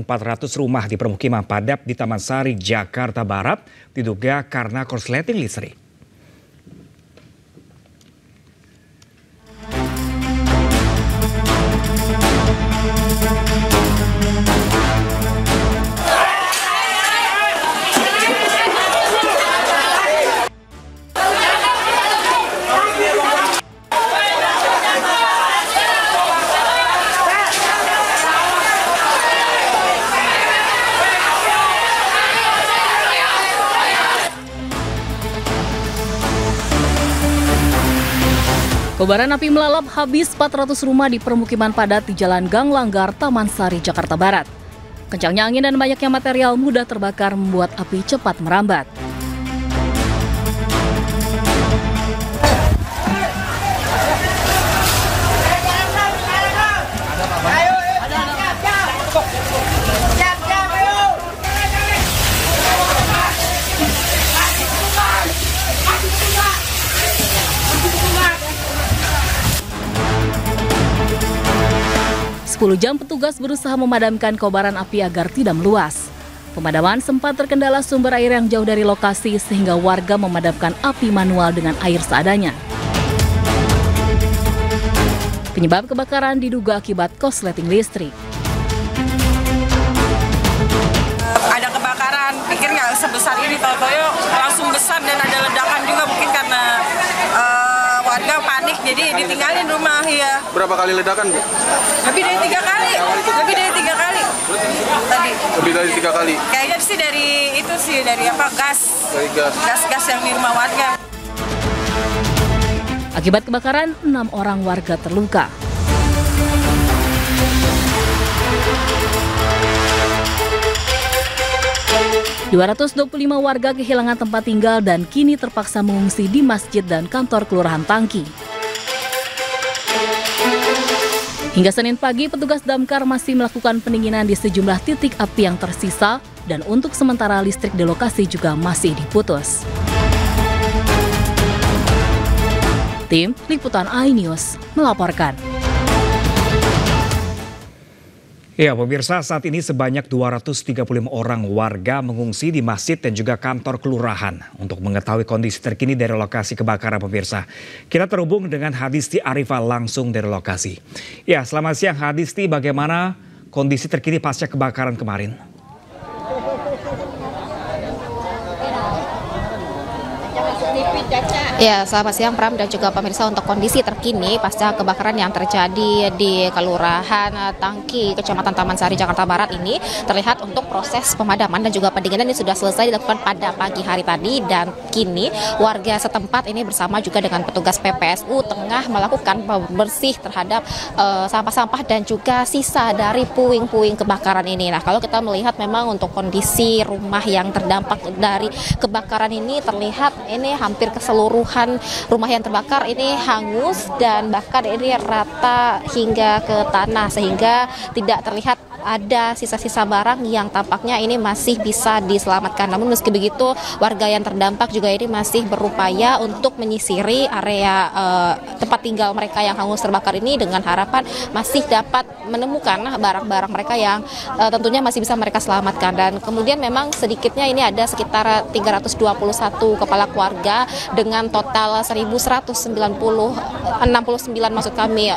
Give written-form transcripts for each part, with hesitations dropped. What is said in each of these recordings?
400 rumah di permukiman padat di Taman Sari, Jakarta Barat diduga karena korsleting listrik. Kobaran api melalap habis 400 rumah di permukiman padat di Jalan Gang Langgar, Taman Sari, Jakarta Barat. Kencangnya angin dan banyaknya material mudah terbakar membuat api cepat merambat. Sepuluh jam petugas berusaha memadamkan kobaran api agar tidak meluas. Pemadaman sempat terkendala sumber air yang jauh dari lokasi sehingga warga memadamkan api manual dengan air seadanya. Penyebab kebakaran diduga akibat korsleting listrik. Ada kebakaran, pikir nggak sebesar ini, tahu-tahu langsung besar dan ada ledakan juga mungkin karena warga panik jadi ditinggalin rumah ya. Berapa kali ledakan, Bu? Lebih dari 3 kali. Lebih dari 3 kali. Tadi. Lebih dari 3 kali. Kayaknya sih dari gas. Dari gas. Gas yang di rumah warga. Akibat kebakaran, 6 orang warga terluka. ...225 warga kehilangan tempat tinggal dan kini terpaksa mengungsi di masjid dan kantor kelurahan Tangki. Hingga Senin pagi, petugas damkar masih melakukan pendinginan di sejumlah titik api yang tersisa dan untuk sementara listrik di lokasi juga masih diputus. Tim Liputan iNews melaporkan. Ya, pemirsa, saat ini sebanyak 235 orang warga mengungsi di masjid dan juga kantor kelurahan. Untuk mengetahui kondisi terkini dari lokasi kebakaran, pemirsa, kita terhubung dengan Hadisti Arifah langsung dari lokasi. Ya, selamat siang Hadisti, bagaimana kondisi terkini pasca kebakaran kemarin? Ya, selamat siang Pram dan juga pemirsa. Untuk kondisi terkini pasca kebakaran yang terjadi di Kelurahan Tangki, Kecamatan Taman Sari, Jakarta Barat ini, terlihat untuk proses pemadaman dan juga pendinginan ini sudah selesai dilakukan pada pagi hari tadi, dan kini warga setempat ini bersama juga dengan petugas PPSU tengah melakukan bersih terhadap sampah-sampah dan juga sisa dari puing-puing kebakaran ini. Nah, kalau kita melihat memang untuk kondisi rumah yang terdampak dari kebakaran ini terlihat ini hampir keseluruhan rumah yang terbakar ini hangus dan bahkan ini rata hingga ke tanah sehingga tidak terlihat ada sisa-sisa barang yang tampaknya ini masih bisa diselamatkan. Namun meski begitu, warga yang terdampak juga ini masih berupaya untuk menyisiri area tempat tinggal mereka yang hangus terbakar ini dengan harapan masih dapat menemukan barang-barang mereka yang tentunya masih bisa mereka selamatkan. Dan kemudian memang sedikitnya ini ada sekitar 321 kepala keluarga dengan total 1.169 maksud kami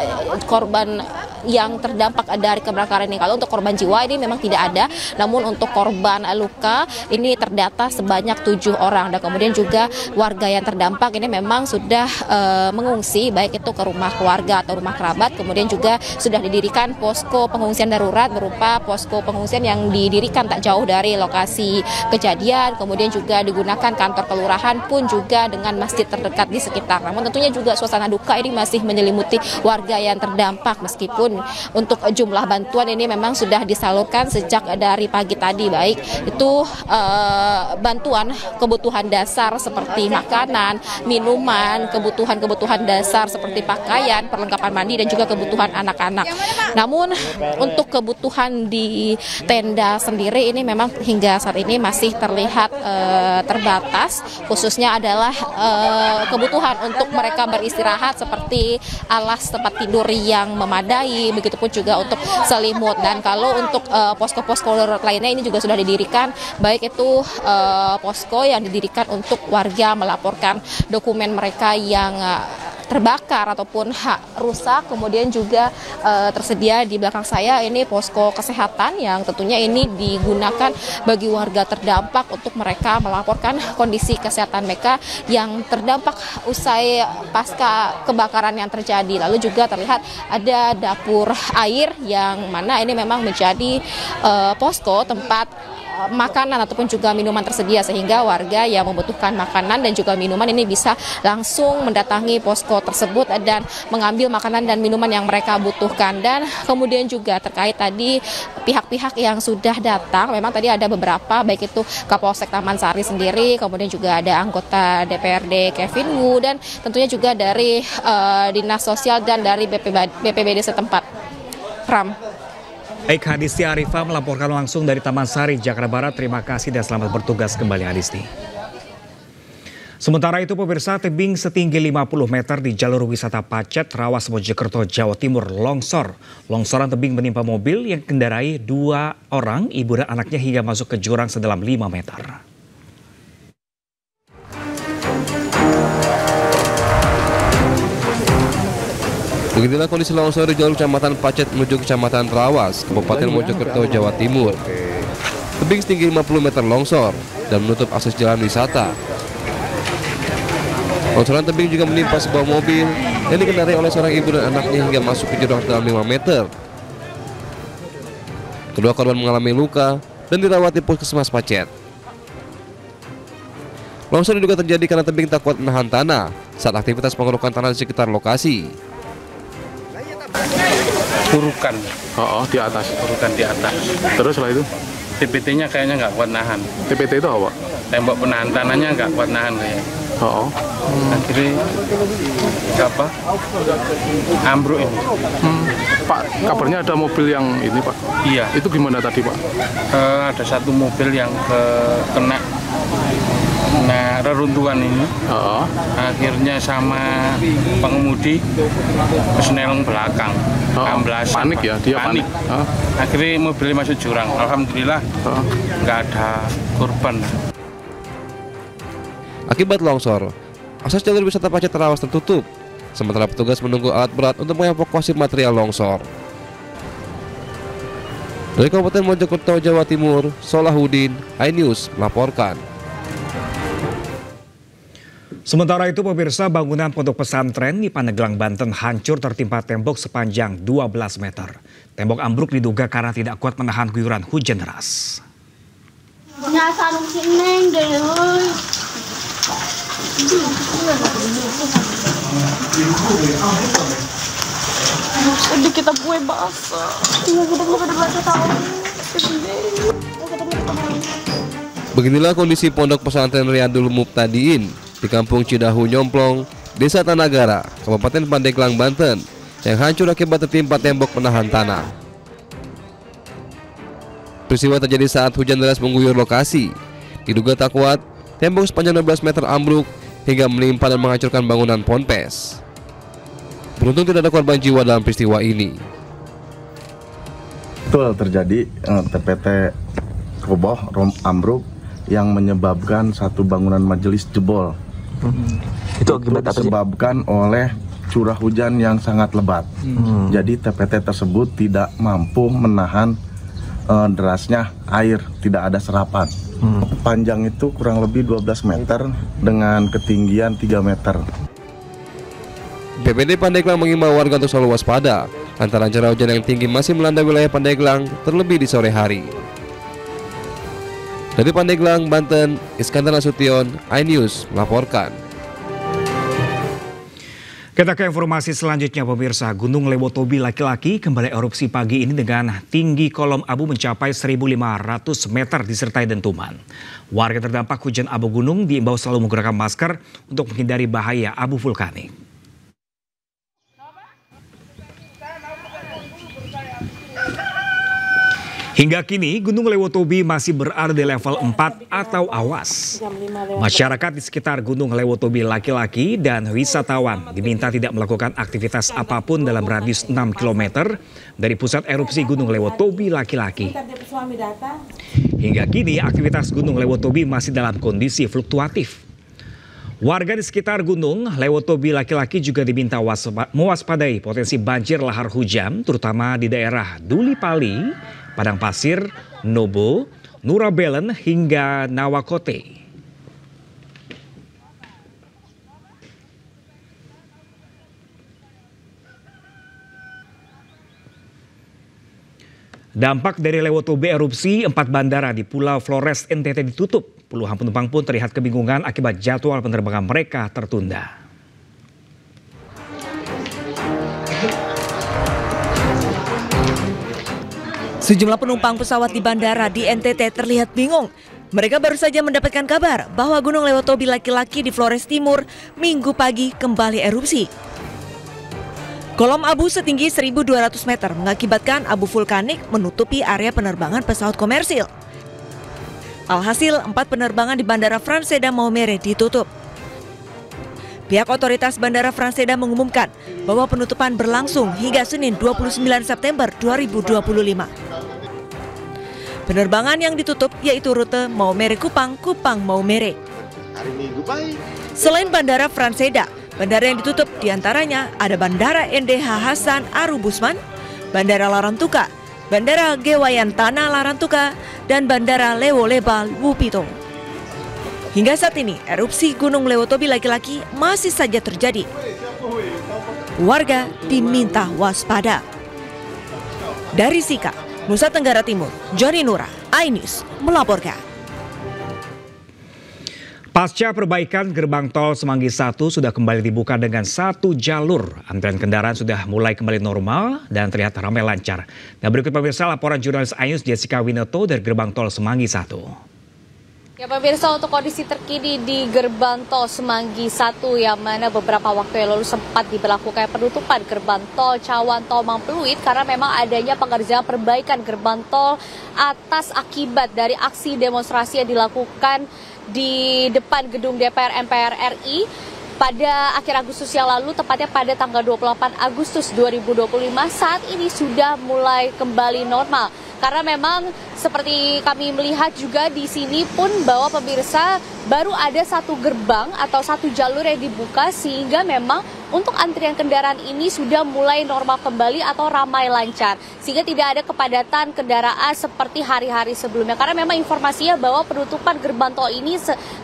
korban yang terdampak dari kebakaran ini. Kalau untuk korban jiwa ini memang tidak ada, namun untuk korban luka ini terdata sebanyak 7 orang. Dan kemudian juga warga yang terdampak ini memang sudah mengungsi baik itu ke rumah keluarga atau rumah kerabat. Kemudian juga sudah didirikan posko pengungsian darurat berupa posko pengungsian yang didirikan tak jauh dari lokasi kejadian. Kemudian juga digunakan kantor kelurahan pun juga dengan masjid terdekat di sekitar. Namun tentunya juga suasana duka ini masih menyelimuti warga yang terdampak, meskipun untuk jumlah bantuan ini memang sudah disalurkan sejak dari pagi tadi, baik itu bantuan kebutuhan dasar seperti makanan, minuman, kebutuhan dasar seperti pakaian, perlengkapan mandi dan juga kebutuhan anak-anak. Namun untuk kebutuhan di tenda sendiri ini memang hingga saat ini masih terlihat terbatas, khususnya adalah kebutuhan untuk mereka beristirahat seperti alas tempat tidur yang memadai, pagi, begitupun juga untuk selimut. Dan kalau untuk posko-posko darurat lainnya ini juga sudah didirikan, baik itu posko yang didirikan untuk warga melaporkan dokumen mereka yang terbakar ataupun rusak. Kemudian juga tersedia di belakang saya ini posko kesehatan yang tentunya ini digunakan bagi warga terdampak untuk mereka melaporkan kondisi kesehatan mereka yang terdampak usai pasca kebakaran yang terjadi. Lalu juga terlihat ada dapur air yang mana ini memang menjadi posko tempat makanan ataupun juga minuman tersedia, sehingga warga yang membutuhkan makanan dan juga minuman ini bisa langsung mendatangi posko tersebut dan mengambil makanan dan minuman yang mereka butuhkan. Dan kemudian juga terkait tadi pihak-pihak yang sudah datang, memang tadi ada beberapa, baik itu Kapolsek Taman Sari sendiri, kemudian juga ada anggota DPRD Kevin Wu, dan tentunya juga dari Dinas Sosial dan dari BPBD setempat. Ram. Baik, Hadisti Arifah melaporkan langsung dari Taman Sari, Jakarta Barat. Terima kasih dan selamat bertugas kembali, Hadisti. Sementara itu, pemirsa, tebing setinggi 50 meter di jalur wisata Pacet, Rawas, Mojokerto, Jawa Timur longsor. Longsoran tebing menimpa mobil yang kendarai 2 orang, ibu dan anaknya, hingga masuk ke jurang sedalam 5 meter. Beginilah kondisi longsor di jalur Kecamatan Pacet menuju Kecamatan Rawas, Kabupaten Mojokerto, Jawa Timur. Tebing setinggi 50 meter longsor dan menutup akses jalan wisata. Longsoran tebing juga menimpa sebuah mobil yang dikendarai oleh seorang ibu dan anaknya hingga masuk ke jurang dalam 5 meter. Kedua korban mengalami luka dan dirawat di Puskesmas Pacet. Longsor diduga terjadi karena tebing tak kuat menahan tanah saat aktivitas pengerukan tanah di sekitar lokasi. Urukan. Oh, di atas. Urukan di atas. Terus setelah itu? TPT-nya kayaknya nggak kuat nahan. TPT itu apa? Tembok penahan tanahnya nggak kuat nahan kayaknya. Oh. Akhirnya apa? Ambruk ini. Pak, kabarnya ada mobil yang ini, Pak. Iya. Itu gimana tadi, Pak? Ada satu mobil yang kena reruntuhan ini. Akhirnya sama pengemudi keseneleng belakang. Panik ya, dia panik. Akhirnya mobilnya masuk jurang. Alhamdulillah nggak ada korban. Akibat longsor, akses jalur wisata Pacet Rawas tertutup, sementara petugas menunggu alat berat untuk mengevakuasi material longsor. Dari Kabupaten Mojokerto, Jawa Timur, Solahuddin, iNews melaporkan. Sementara itu, pemirsa, bangunan pondok pesantren di Pandeglang, Banten hancur tertimpa tembok sepanjang 12 meter. Tembok ambruk diduga karena tidak kuat menahan guyuran hujan deras. Kita kue basah. Beginilah kondisi pondok pesantren Riyadul Mubtadiin di Kampung Cidahu Nyomplong, Desa Tanagara, Kabupaten Pandeglang, Banten, yang hancur akibat tertimpa tembok penahan tanah. Peristiwa terjadi saat hujan deras mengguyur lokasi. Diduga tak kuat, tembok sepanjang 12 meter ambruk hingga menimpa dan menghancurkan bangunan ponpes. Beruntung tidak ada korban jiwa dalam peristiwa ini. Betul, terjadi TPT roboh, ambruk yang menyebabkan satu bangunan majelis jebol. Itu akibat apa sih? Disebabkan oleh curah hujan yang sangat lebat. Jadi TPT tersebut tidak mampu menahan derasnya air, tidak ada serapan. Panjang itu kurang lebih 12 meter dengan ketinggian 3 meter. BPBD Pandeglang mengimbau warga untuk selalu waspada lantaran curah hujan yang tinggi masih melanda wilayah Pandeglang, terlebih di sore hari. Dari Pandeglang, Banten, Iskandar Nasution, iNews melaporkan. Kita ke informasi selanjutnya, pemirsa. Gunung Lewotobi laki-laki kembali erupsi pagi ini dengan tinggi kolom abu mencapai 1.500 meter disertai dentuman. Warga terdampak hujan abu gunung diimbau selalu menggunakan masker untuk menghindari bahaya abu vulkanik. Hingga kini Gunung Lewotobi masih berada di level 4 atau awas. Masyarakat di sekitar Gunung Lewotobi laki-laki dan wisatawan diminta tidak melakukan aktivitas apapun dalam radius 6 km dari pusat erupsi Gunung Lewotobi laki-laki. Hingga kini aktivitas Gunung Lewotobi masih dalam kondisi fluktuatif. Warga di sekitar Gunung Lewotobi laki-laki juga diminta mewaspadai potensi banjir lahar hujan, terutama di daerah Duli Pali, Padang Pasir, Nobo, Nurabelen hingga Nawakote. Dampak dari Lewotobi erupsi, 4 bandara di Pulau Flores NTT ditutup. Puluhan penumpang pun terlihat kebingungan akibat jadwal penerbangan mereka tertunda. Sejumlah penumpang pesawat di bandara di NTT terlihat bingung. Mereka baru saja mendapatkan kabar bahwa Gunung Lewotobi laki-laki di Flores Timur Minggu pagi kembali erupsi. Kolom abu setinggi 1.200 meter mengakibatkan abu vulkanik menutupi area penerbangan pesawat komersil. Alhasil, 4 penerbangan di Bandara Franseda Maumere ditutup. Pihak otoritas Bandara Franseda mengumumkan bahwa penutupan berlangsung hingga Senin 29 September 2025. Penerbangan yang ditutup yaitu rute Maumere-Kupang, Kupang-Maumere. Selain Bandara Franseda, bandara yang ditutup diantaranya ada Bandara NDH Hasan Arubusman, Bandara Larantuka, Bandara Gewayantana Larantuka, dan Bandara Lewo-Lebal Wupito. Hingga saat ini, erupsi Gunung Lewotobi laki-laki masih saja terjadi. Warga diminta waspada. Dari Sika, Nusa Tenggara Timur, Joni Nura, iNews melaporkan. Pasca perbaikan gerbang tol Semanggi 1 sudah kembali dibuka dengan 1 jalur. Antrean kendaraan sudah mulai kembali normal dan terlihat ramai lancar. Nah, berikut pemirsa laporan jurnalis iNews Jessica Winoto dari gerbang tol Semanggi 1. Ya pemirsa, untuk kondisi terkini di gerbang tol Semanggi 1 yang mana beberapa waktu yang lalu sempat diberlakukan penutupan gerbang tol Cawan Tomang Pluit karena memang adanya pengerjaan perbaikan gerbang tol atas akibat dari aksi demonstrasi yang dilakukan di depan gedung DPR MPR RI pada akhir Agustus yang lalu, tepatnya pada tanggal 28 Agustus 2025. Saat ini sudah mulai kembali normal. Karena memang seperti kami melihat juga di sini pun bahwa pemirsa baru ada 1 gerbang atau 1 jalur yang dibuka sehingga memang untuk antrian kendaraan ini sudah mulai normal kembali atau ramai lancar. Sehingga tidak ada kepadatan kendaraan seperti hari-hari sebelumnya. Karena memang informasinya bahwa penutupan gerbang tol ini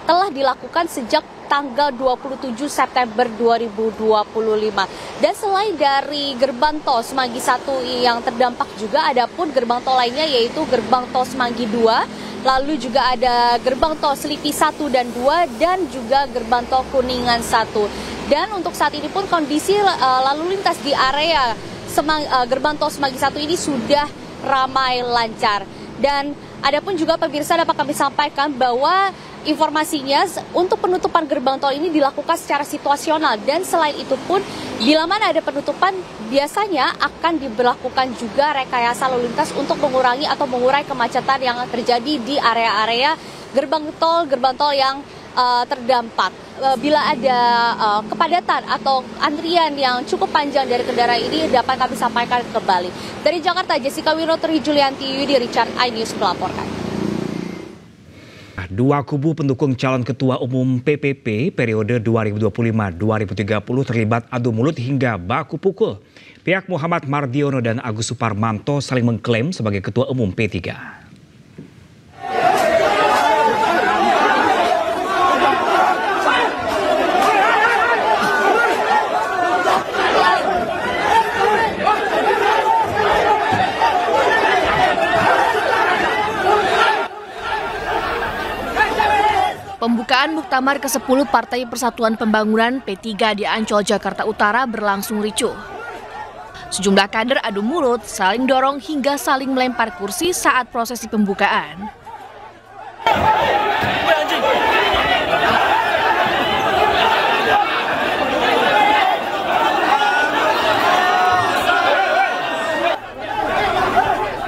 telah dilakukan sejak tanggal 27 September 2025. Dan selain dari gerbang tol Semanggi 1 yang terdampak juga ada pun gerbang tol lainnya yaitu gerbang tol Semanggi 2, lalu juga ada gerbang tol Selipi 1 dan 2 dan juga gerbang tol Kuningan 1. Dan untuk saat ini pun kondisi lalu lintas di area gerbang tol Semanggi 1 ini sudah ramai lancar. Dan ada pun juga pemirsa dapat kami sampaikan bahwa informasinya untuk penutupan gerbang tol ini dilakukan secara situasional dan selain itu pun bila mana ada penutupan biasanya akan diberlakukan juga rekayasa lalu lintas untuk mengurangi atau mengurai kemacetan yang terjadi di area-area gerbang tol yang terdampak. Bila ada kepadatan atau antrian yang cukup panjang dari kendaraan ini dapat kami sampaikan kembali. Dari Jakarta, Jessica Winoto, Julianti, Yudi Richard, iNews melaporkan. 2 kubu pendukung calon ketua umum PPP periode 2025-2030 terlibat adu mulut hingga baku pukul. Pihak Muhammad Mardiono dan Agus Suparmanto saling mengklaim sebagai ketua umum P3. Pembukaan Muktamar ke-10 Partai Persatuan Pembangunan P3 di Ancol, Jakarta Utara berlangsung ricuh. Sejumlah kader adu mulut, saling dorong hingga saling melempar kursi saat prosesi pembukaan.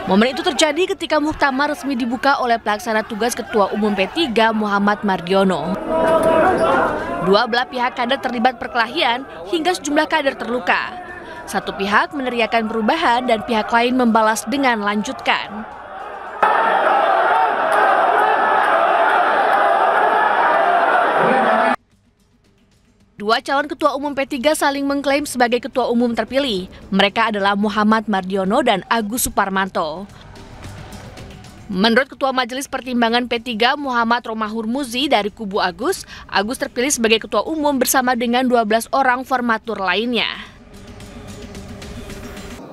Momen itu terjadi ketika muktamar resmi dibuka oleh pelaksana tugas Ketua Umum P3 Muhammad Mardiono. Dua belah pihak kader terlibat perkelahian hingga sejumlah kader terluka. Satu pihak meneriakan perubahan dan pihak lain membalas dengan lanjutkan. Dua calon ketua umum P3 saling mengklaim sebagai ketua umum terpilih. Mereka adalah Muhammad Mardiono dan Agus Suparmanto. Menurut Ketua Majelis Pertimbangan P3 Muhammad Romahur Muzi dari kubu Agus terpilih sebagai ketua umum bersama dengan 12 orang formatur lainnya.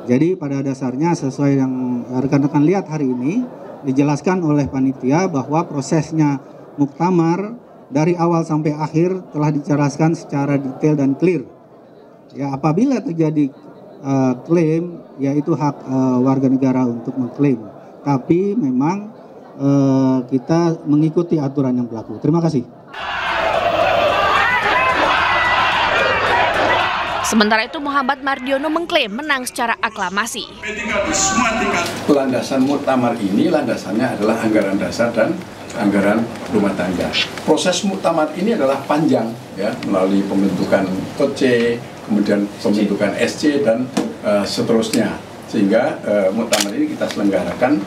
Jadi pada dasarnya sesuai yang rekan-rekan lihat hari ini, dijelaskan oleh panitia bahwa prosesnya muktamar dari awal sampai akhir telah dijelaskan secara detail dan clear. Ya, apabila terjadi klaim, yaitu hak warga negara untuk mengklaim. Tapi memang kita mengikuti aturan yang berlaku. Terima kasih. Sementara itu Muhammad Mardiono mengklaim menang secara aklamasi. Landasan muktamar ini landasannya adalah anggaran dasar dan anggaran rumah tangga. Proses muktamar ini adalah panjang, ya, melalui pembentukan OC, kemudian pembentukan SC dan seterusnya. Sehingga muktamar ini kita selenggarakan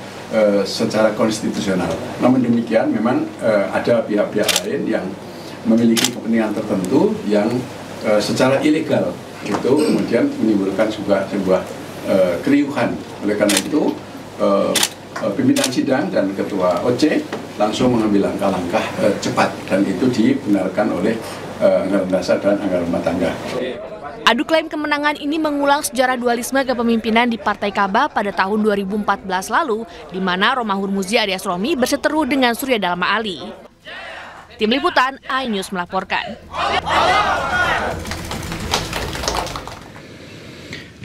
secara konstitusional. Namun demikian memang ada pihak-pihak lain yang memiliki kepentingan tertentu yang secara ilegal itu kemudian menimbulkan sebuah keriuhan. Oleh karena itu pimpinan sidang dan ketua OC langsung mengambil langkah-langkah cepat dan itu dibenarkan oleh anggaran dasar dan anggaran rumah tangga. Adu klaim kemenangan ini mengulang sejarah dualisme kepemimpinan di Partai Kaba pada tahun 2014 lalu, di mana Romahur Muzi alias Romi berseteru dengan Surya Dharma Ali. Tim Liputan, iNews melaporkan.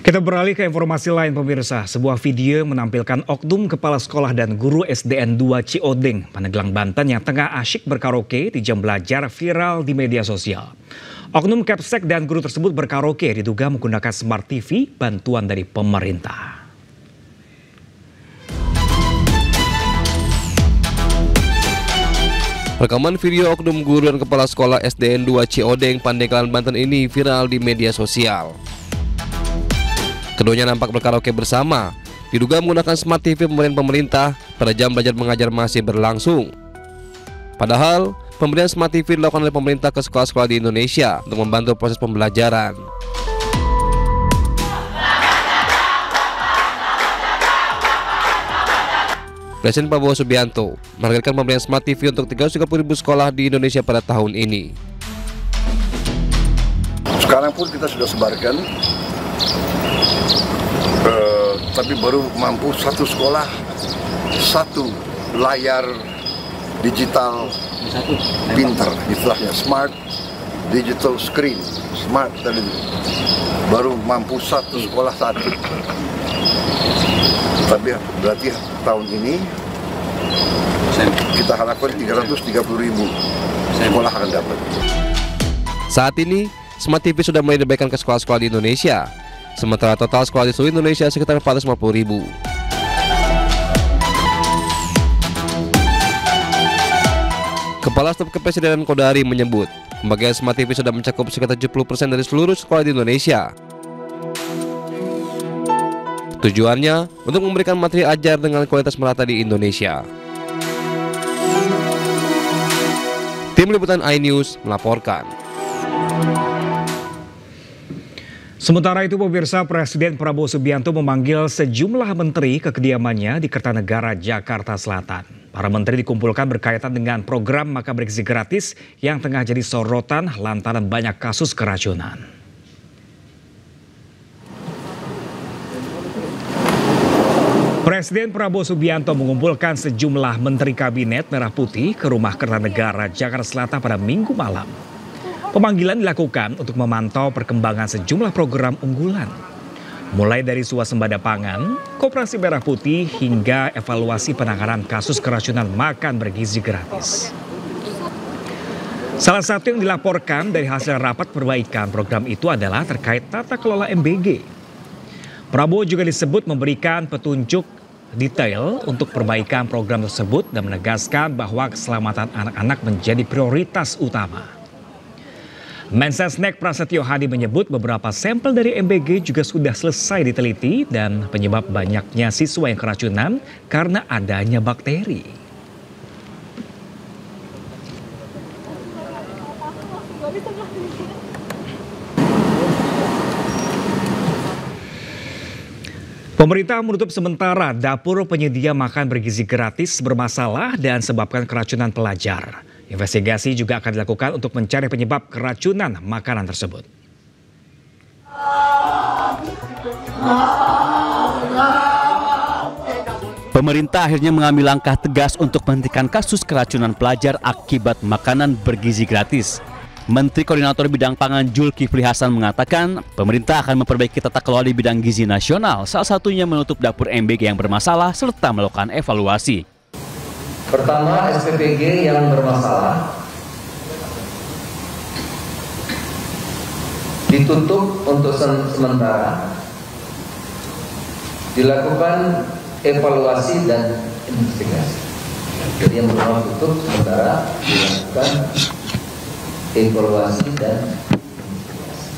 Kita beralih ke informasi lain pemirsa. Sebuah video menampilkan oknum kepala sekolah dan guru SDN 2 Ciodeng, Pandeglang, Banten yang tengah asyik berkaraoke di jam belajar viral di media sosial. Oknum Kapsek dan guru tersebut berkaraoke diduga menggunakan Smart TV bantuan dari pemerintah. Rekaman video oknum guru dan kepala sekolah SDN 2 Ciodeng, Pandeglang, Banten ini viral di media sosial. Keduanya nampak berkaraoke bersama, diduga menggunakan Smart TV pemberian pemerintah pada jam belajar mengajar masih berlangsung. Padahal, pemberian Smart TV dilakukan oleh pemerintah ke sekolah-sekolah di Indonesia untuk membantu proses pembelajaran. Presiden Prabowo Subianto menargetkan pemberian Smart TV untuk 330.000 sekolah di Indonesia pada tahun ini. Sekarang pun kita sudah sebarkan, tapi baru mampu satu sekolah, satu layar digital pintar, istilahnya smart digital screen, smart tadi baru mampu satu sekolah satu. Tapi berarti tahun ini kita harapkan 330.000 sekolah akan dapat. Saat ini Smart TV sudah mulai diberikan ke sekolah-sekolah di Indonesia, sementara total sekolah di seluruh Indonesia sekitar 450.000. Kepala Staf Kepresidenan Kodari menyebut, pembagian Smart TV sudah mencakup sekitar 70% dari seluruh sekolah di Indonesia. Tujuannya untuk memberikan materi ajar dengan kualitas merata di Indonesia. Tim Liputan iNews melaporkan. Sementara itu pemirsa, Presiden Prabowo Subianto memanggil sejumlah menteri ke kediamannya di Kertanegara, Jakarta Selatan. Para menteri dikumpulkan berkaitan dengan program makan bergizi gratis yang tengah jadi sorotan lantaran banyak kasus keracunan. Presiden Prabowo Subianto mengumpulkan sejumlah menteri kabinet Merah Putih ke rumah Kertanegara, Jakarta Selatan pada Minggu malam. Pemanggilan dilakukan untuk memantau perkembangan sejumlah program unggulan. Mulai dari swasembada pangan, Koperasi Merah Putih hingga evaluasi penanganan kasus keracunan makan bergizi gratis. Salah satu yang dilaporkan dari hasil rapat perbaikan program itu adalah terkait tata kelola MBG. Prabowo juga disebut memberikan petunjuk detail untuk perbaikan program tersebut dan menegaskan bahwa keselamatan anak-anak menjadi prioritas utama. Mensesnek Prasetyo Hadi menyebut beberapa sampel dari MBG juga sudah selesai diteliti dan penyebab banyaknya siswa yang keracunan karena adanya bakteri. Pemerintah menutup sementara dapur penyedia makan bergizi gratis bermasalah dan sebabkan keracunan pelajar. Investigasi juga akan dilakukan untuk mencari penyebab keracunan makanan tersebut. Pemerintah akhirnya mengambil langkah tegas untuk menghentikan kasus keracunan pelajar akibat makanan bergizi gratis. Menteri Koordinator Bidang Pangan Zulkifli Hasan mengatakan pemerintah akan memperbaiki tata kelola di bidang gizi nasional, salah satunya menutup dapur MBG yang bermasalah serta melakukan evaluasi. Pertama, SPPG yang bermasalah ditutup untuk sementara, dilakukan evaluasi dan investigasi. Jadi yang pertama tutup sementara, dilakukan evaluasi dan investigasi.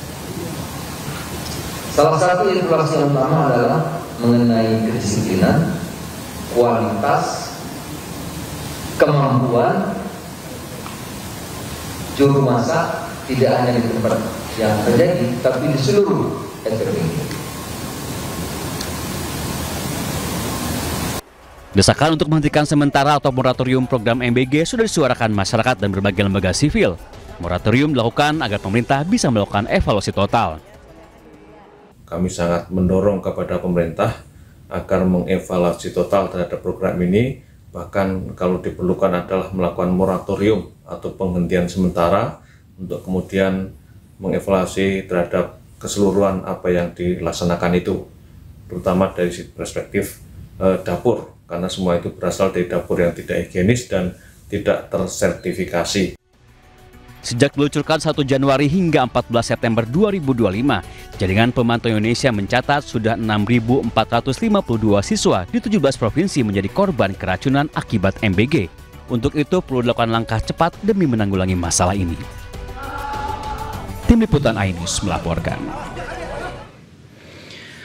Salah satu evaluasi yang utama adalah mengenai kedisiplinan, kualitas, kemampuan juru masak tidak hanya di tempat yang terjadi, tapi di seluruh SPPG. Desakan untuk menghentikan sementara atau moratorium program MBG sudah disuarakan masyarakat dan berbagai lembaga sivil. Moratorium dilakukan agar pemerintah bisa melakukan evaluasi total. Kami sangat mendorong kepada pemerintah agar mengevaluasi total terhadap program ini, bahkan kalau diperlukan adalah melakukan moratorium atau penghentian sementara untuk kemudian mengevaluasi terhadap keseluruhan apa yang dilaksanakan itu, terutama dari perspektif dapur, karena semua itu berasal dari dapur yang tidak higienis dan tidak tersertifikasi. Sejak diluncurkan 1 Januari hingga 14 September 2025, Jaringan Pemantau Indonesia mencatat sudah 6.452 siswa di 17 provinsi menjadi korban keracunan akibat MBG. Untuk itu perlu dilakukan langkah cepat demi menanggulangi masalah ini. Tim Liputan iNews melaporkan.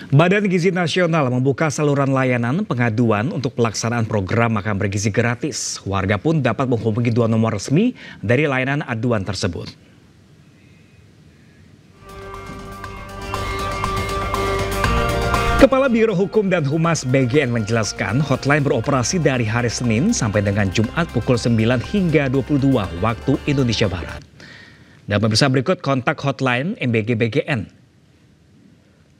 Badan Gizi Nasional membuka saluran layanan pengaduan untuk pelaksanaan program makan bergizi gratis. Warga pun dapat menghubungi 2 nomor resmi dari layanan aduan tersebut. Kepala Biro Hukum dan Humas BGN menjelaskan hotline beroperasi dari hari Senin sampai dengan Jumat pukul 9 hingga 22 waktu Indonesia Barat. Dan pemirsa, berikut kontak hotline MBG BGN.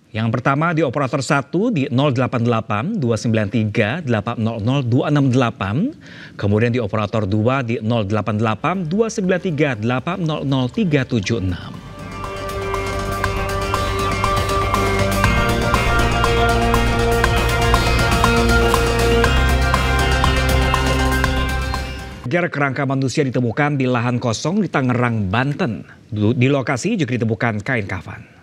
Yang pertama di operator 1 di 088 293 800 268, kemudian di operator 2 di 088 293 800 376. Kerangka manusia ditemukan di lahan kosong di Tangerang, Banten. Di lokasi juga ditemukan kain kafan.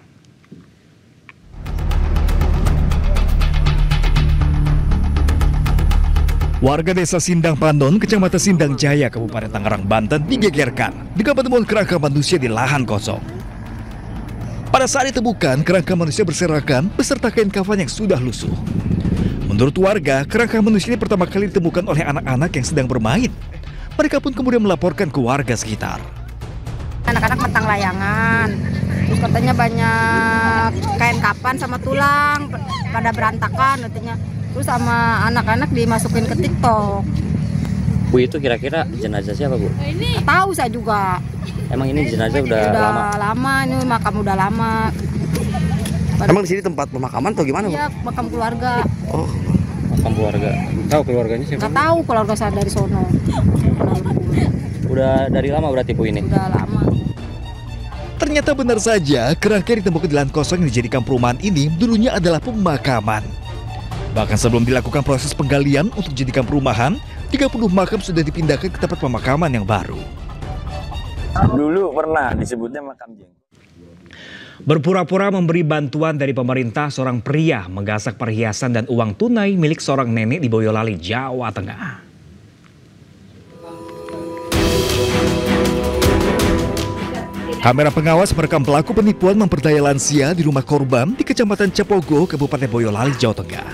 Warga desa Sindang Pandon, Kecamatan Sindang Jaya, Kabupaten Tangerang, Banten digegerkan dengan penemuan kerangka manusia di lahan kosong. Pada saat ditemukan, kerangka manusia berserakan beserta kain kafan yang sudah lusuh. Menurut warga, kerangka manusia ini pertama kali ditemukan oleh anak-anak yang sedang bermain. Mereka pun kemudian melaporkan ke warga sekitar. Anak-anak mentang layangan, terus katanya banyak kain kafan sama tulang pada berantakan katanya. Terus sama anak-anak dimasukin ke TikTok. Bu, itu kira-kira jenazah siapa, Bu? Tahu saya juga. Emang ini jenazah udah lama? Lama, ini makam udah lama. Emang di sini tempat pemakaman atau gimana, Bu? Iya, makam keluarga. Oh, makam keluarga. Tahu keluarganya siapa? Nggak tahu keluarga saya dari sono. Udah dari lama berarti, Bu, ini? Udah lama. Ternyata benar saja, kerangka yang ditemukan di lahan kosong yang dijadikan perumahan ini dulunya adalah pemakaman. Bahkan sebelum dilakukan proses penggalian untuk dijadikan perumahan, 30 makam sudah dipindahkan ke tempat pemakaman yang baru. Dulu pernah disebutnya makam jenggot. Berpura-pura memberi bantuan dari pemerintah, seorang pria menggasak perhiasan dan uang tunai milik seorang nenek di Boyolali, Jawa Tengah. Kamera pengawas merekam pelaku penipuan memperdaya lansia di rumah korban di Kecamatan Cepogo, Kabupaten Boyolali, Jawa Tengah.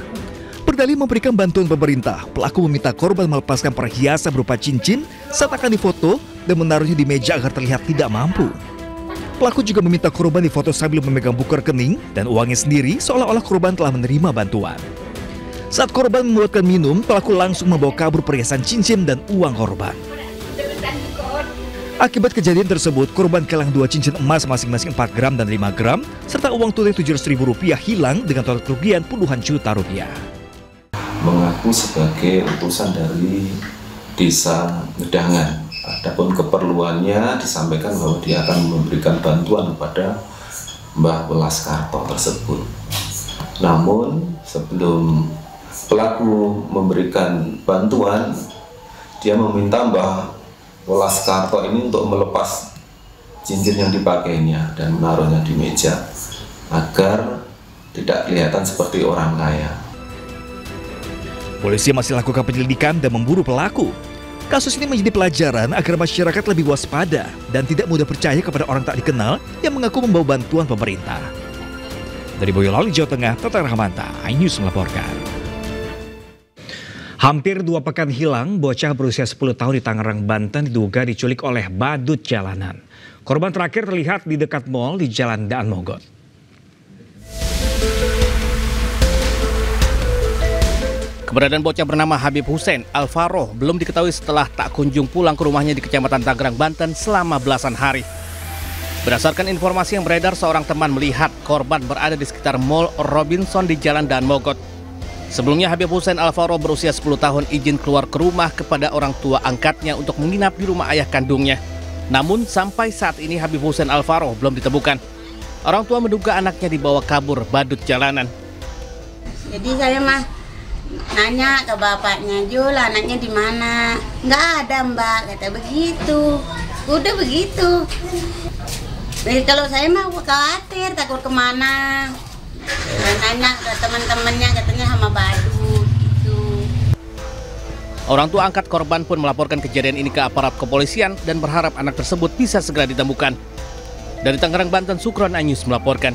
Berdalih memberikan bantuan pemerintah, pelaku meminta korban melepaskan perhiasan berupa cincin saat akan difoto dan menaruhnya di meja agar terlihat tidak mampu. Pelaku juga meminta korban difoto sambil memegang buku rekening dan uangnya sendiri seolah-olah korban telah menerima bantuan. Saat korban membuatkan minum, pelaku langsung membawa kabur perhiasan cincin dan uang korban. Akibat kejadian tersebut, korban kehilangan 2 cincin emas masing-masing 4 gram dan 5 gram, serta uang tunai Rp700.000 hilang dengan total kerugian puluhan juta rupiah. Mengaku sebagai utusan dari Desa Ngedangan. Adapun keperluannya disampaikan bahwa dia akan memberikan bantuan kepada Mbah Welas Karto tersebut. Namun sebelum pelaku memberikan bantuan, dia meminta Mbah Welas Karto ini untuk melepas cincin yang dipakainya dan menaruhnya di meja agar tidak kelihatan seperti orang kaya. Polisi masih lakukan penyelidikan dan memburu pelaku. Kasus ini menjadi pelajaran agar masyarakat lebih waspada dan tidak mudah percaya kepada orang tak dikenal yang mengaku membawa bantuan pemerintah. Dari Boyolali, Jawa Tengah, Tata Rahmanta, iNews melaporkan. Hampir 2 pekan hilang, bocah berusia 10 tahun di Tangerang, Banten diduga diculik oleh badut jalanan. Korban terakhir terlihat di dekat mal di Jalan Daan Mogot. Keberadaan bocah bernama Habib Hussein Alvaro belum diketahui setelah tak kunjung pulang ke rumahnya di Kecamatan Tangerang, Banten selama belasan hari. Berdasarkan informasi yang beredar, seorang teman melihat korban berada di sekitar Mall Robinson di Jalan Daan Mogot. Sebelumnya Habib Hussein Alvaro berusia 10 tahun izin keluar ke rumah kepada orang tua angkatnya untuk menginap di rumah ayah kandungnya. Namun sampai saat ini Habib Hussein Alvaro belum ditemukan. Orang tua menduga anaknya dibawa kabur badut jalanan. Jadi saya nanya ke bapaknya, Jul, anaknya di mana? Nggak ada, Mbak, kata begitu. Udah begitu. Jadi kalau saya mah khawatir, takut kemana. Nanya ke teman-temannya, katanya sama badut gitu. Orang tua angkat korban pun melaporkan kejadian ini ke aparat kepolisian dan berharap anak tersebut bisa segera ditemukan. Dari Tangerang, Banten, Sukron, iNews melaporkan.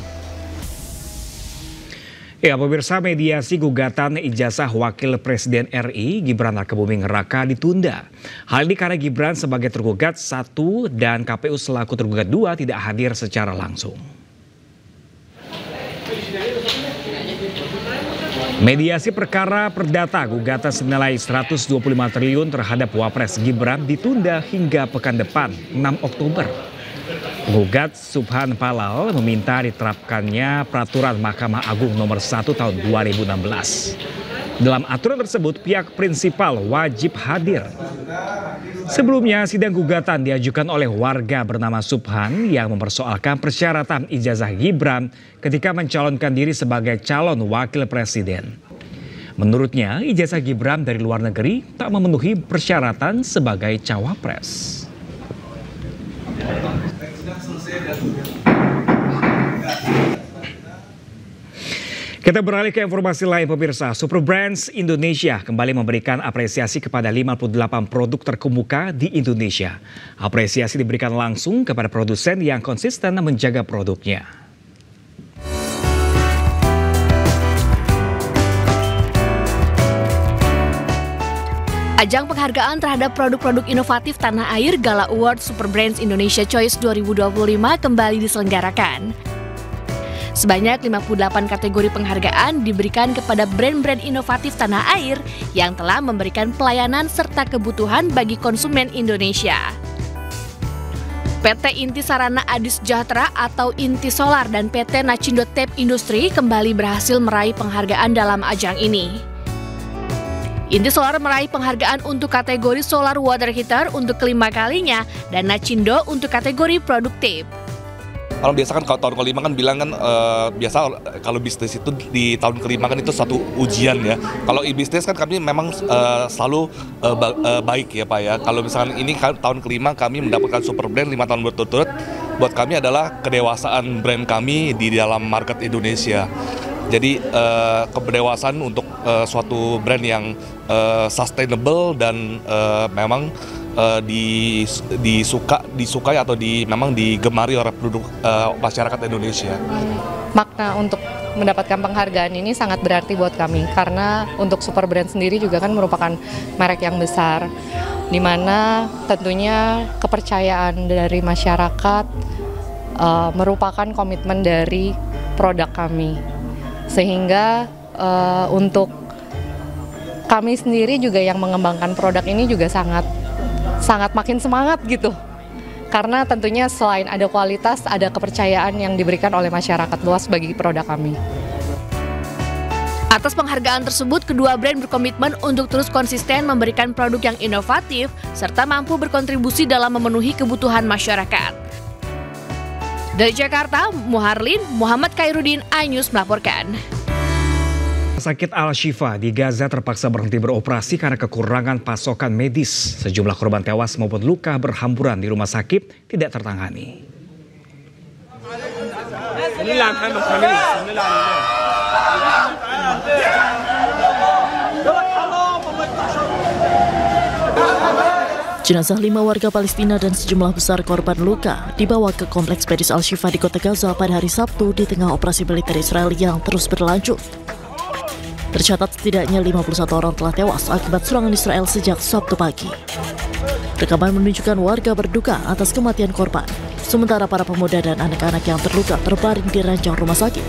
Ya, pemirsa, mediasi gugatan ijazah Wakil Presiden RI Gibran Rakebuming Raka ditunda. Hal ini karena Gibran sebagai tergugat 1 dan KPU selaku tergugat 2 tidak hadir secara langsung. Mediasi perkara perdata gugatan senilai 125 triliun terhadap Wapres Gibran ditunda hingga pekan depan 6 Oktober. Penggugat Subhan Palal meminta diterapkannya Peraturan Mahkamah Agung Nomor 1 Tahun 2016. Dalam aturan tersebut, pihak prinsipal wajib hadir. Sebelumnya, sidang gugatan diajukan oleh warga bernama Subhan yang mempersoalkan persyaratan ijazah Gibran ketika mencalonkan diri sebagai calon wakil presiden. Menurutnya, ijazah Gibran dari luar negeri tak memenuhi persyaratan sebagai cawapres. Kita beralih ke informasi lain, pemirsa. Super Brands Indonesia kembali memberikan apresiasi kepada 58 produk terkemuka di Indonesia. Apresiasi diberikan langsung kepada produsen yang konsisten menjaga produknya. Ajang penghargaan terhadap produk-produk inovatif tanah air Gala Award Super Brands Indonesia Choice 2025 kembali diselenggarakan. Sebanyak 58 kategori penghargaan diberikan kepada brand-brand inovatif tanah air yang telah memberikan pelayanan serta kebutuhan bagi konsumen Indonesia. PT Inti Sarana Adi Sejahtera atau Inti Solar dan PT Nacindo Tape Industri kembali berhasil meraih penghargaan dalam ajang ini. Inti Solar meraih penghargaan untuk kategori Solar Water Heater untuk kelima kalinya dan Nacindo untuk kategori produk tape. Kalau biasa kan kalau tahun kelima kan bilang kan biasa kalau bisnis itu di tahun kelima kan itu satu ujian ya. Kalau e-bisnis kan kami memang selalu baik ya Pak ya. Kalau misalkan ini tahun kelima kami mendapatkan Super Brand 5 tahun berturut-turut buat kami adalah kedewasaan brand kami di dalam market Indonesia. Jadi kedewasaan untuk suatu brand yang sustainable dan memang disukai atau memang digemari oleh penduduk masyarakat Indonesia. Makna untuk mendapatkan penghargaan ini sangat berarti buat kami karena untuk Super Brand sendiri juga kan merupakan merek yang besar, di mana tentunya kepercayaan dari masyarakat merupakan komitmen dari produk kami, sehingga untuk kami sendiri juga yang mengembangkan produk ini juga sangat makin semangat gitu. Karena tentunya selain ada kualitas, ada kepercayaan yang diberikan oleh masyarakat luas bagi produk kami. Atas penghargaan tersebut, kedua brand berkomitmen untuk terus konsisten memberikan produk yang inovatif serta mampu berkontribusi dalam memenuhi kebutuhan masyarakat. Dari Jakarta, Muharlin, Muhammad Khairuddin, iNews melaporkan. Sakit Al-Shifa di Gaza terpaksa berhenti beroperasi karena kekurangan pasokan medis. Sejumlah korban tewas maupun luka berhamburan di rumah sakit tidak tertangani. Jenazah 5 warga Palestina dan sejumlah besar korban luka dibawa ke kompleks medis Al-Shifa di kota Gaza pada hari Sabtu di tengah operasi militer Israel yang terus berlanjut. Tercatat setidaknya 51 orang telah tewas akibat serangan Israel sejak Sabtu pagi. Rekaman menunjukkan warga berduka atas kematian korban, sementara para pemuda dan anak-anak yang terluka terbaring di ranjang rumah sakit.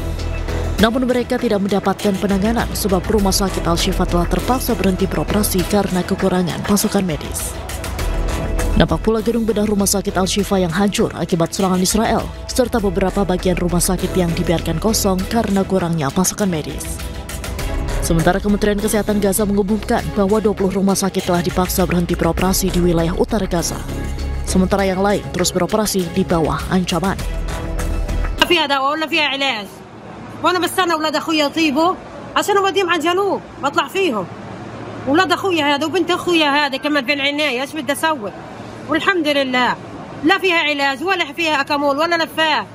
Namun mereka tidak mendapatkan penanganan sebab rumah sakit Al-Shifa telah terpaksa berhenti beroperasi karena kekurangan pasokan medis. Nampak pula gedung bedah rumah sakit Al-Shifa yang hancur akibat serangan Israel, serta beberapa bagian rumah sakit yang dibiarkan kosong karena kurangnya pasokan medis. Sementara Kementerian Kesehatan Gaza mengumumkan bahwa 20 rumah sakit telah dipaksa berhenti beroperasi di wilayah utara Gaza. Sementara yang lain terus beroperasi di bawah ancaman. فيها دواء ولا فيها علاج وانا بستنى اولاد اخويا يطيبوا عشان اوديهم على الجنوب بطلع فيهم اولاد اخويا هذا وبنت اخويا هذا كمان في العنايه ايش بدي اسوي والحمد لله لا فيها علاج ولا فيها اكامول ولا لفاف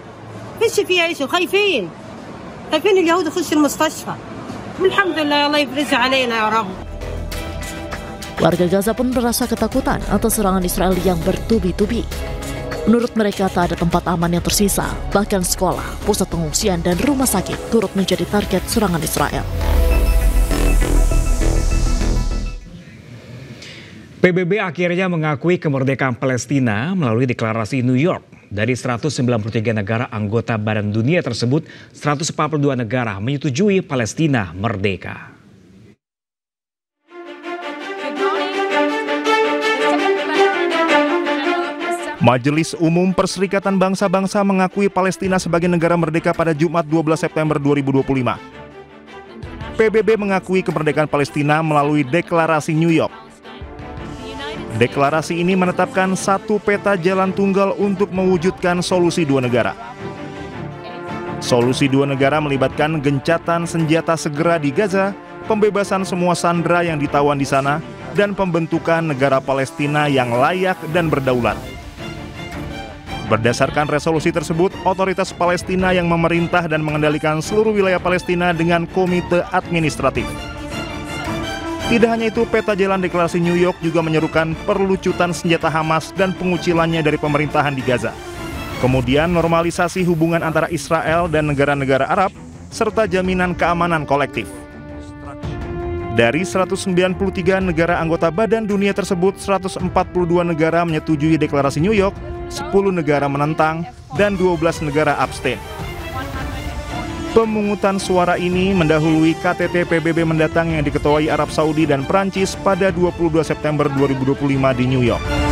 فيش فيها شيء خايفين اليهود يخشوا المستشفى alhamdulillah Allah yafriz alaina ya Rabb. Warga Gaza pun merasa ketakutan atas serangan Israel yang bertubi-tubi. Menurut mereka tak ada tempat aman yang tersisa, bahkan sekolah, pusat pengungsian dan rumah sakit turut menjadi target serangan Israel. PBB akhirnya mengakui kemerdekaan Palestina melalui deklarasi New York. Dari 193 negara anggota Badan Dunia tersebut, 142 negara menyetujui Palestina merdeka. Majelis Umum Perserikatan Bangsa-Bangsa mengakui Palestina sebagai negara merdeka pada Jumat 12 September 2025. PBB mengakui kemerdekaan Palestina melalui deklarasi New York. Deklarasi ini menetapkan satu peta jalan tunggal untuk mewujudkan solusi dua negara. Solusi dua negara melibatkan gencatan senjata segera di Gaza, pembebasan semua sandera yang ditawan di sana, dan pembentukan negara Palestina yang layak dan berdaulat. Berdasarkan resolusi tersebut, otoritas Palestina yang memerintah dan mengendalikan seluruh wilayah Palestina dengan komite administratif. Tidak hanya itu, peta jalan deklarasi New York juga menyerukan perlucutan senjata Hamas dan pengucilannya dari pemerintahan di Gaza. Kemudian normalisasi hubungan antara Israel dan negara-negara Arab, serta jaminan keamanan kolektif. Dari 193 negara anggota Badan Dunia tersebut, 142 negara menyetujui deklarasi New York, 10 negara menentang, dan 12 negara abstain. Pemungutan suara ini mendahului KTT PBB mendatang yang diketuai Arab Saudi dan Prancis pada 22 September 2025 di New York.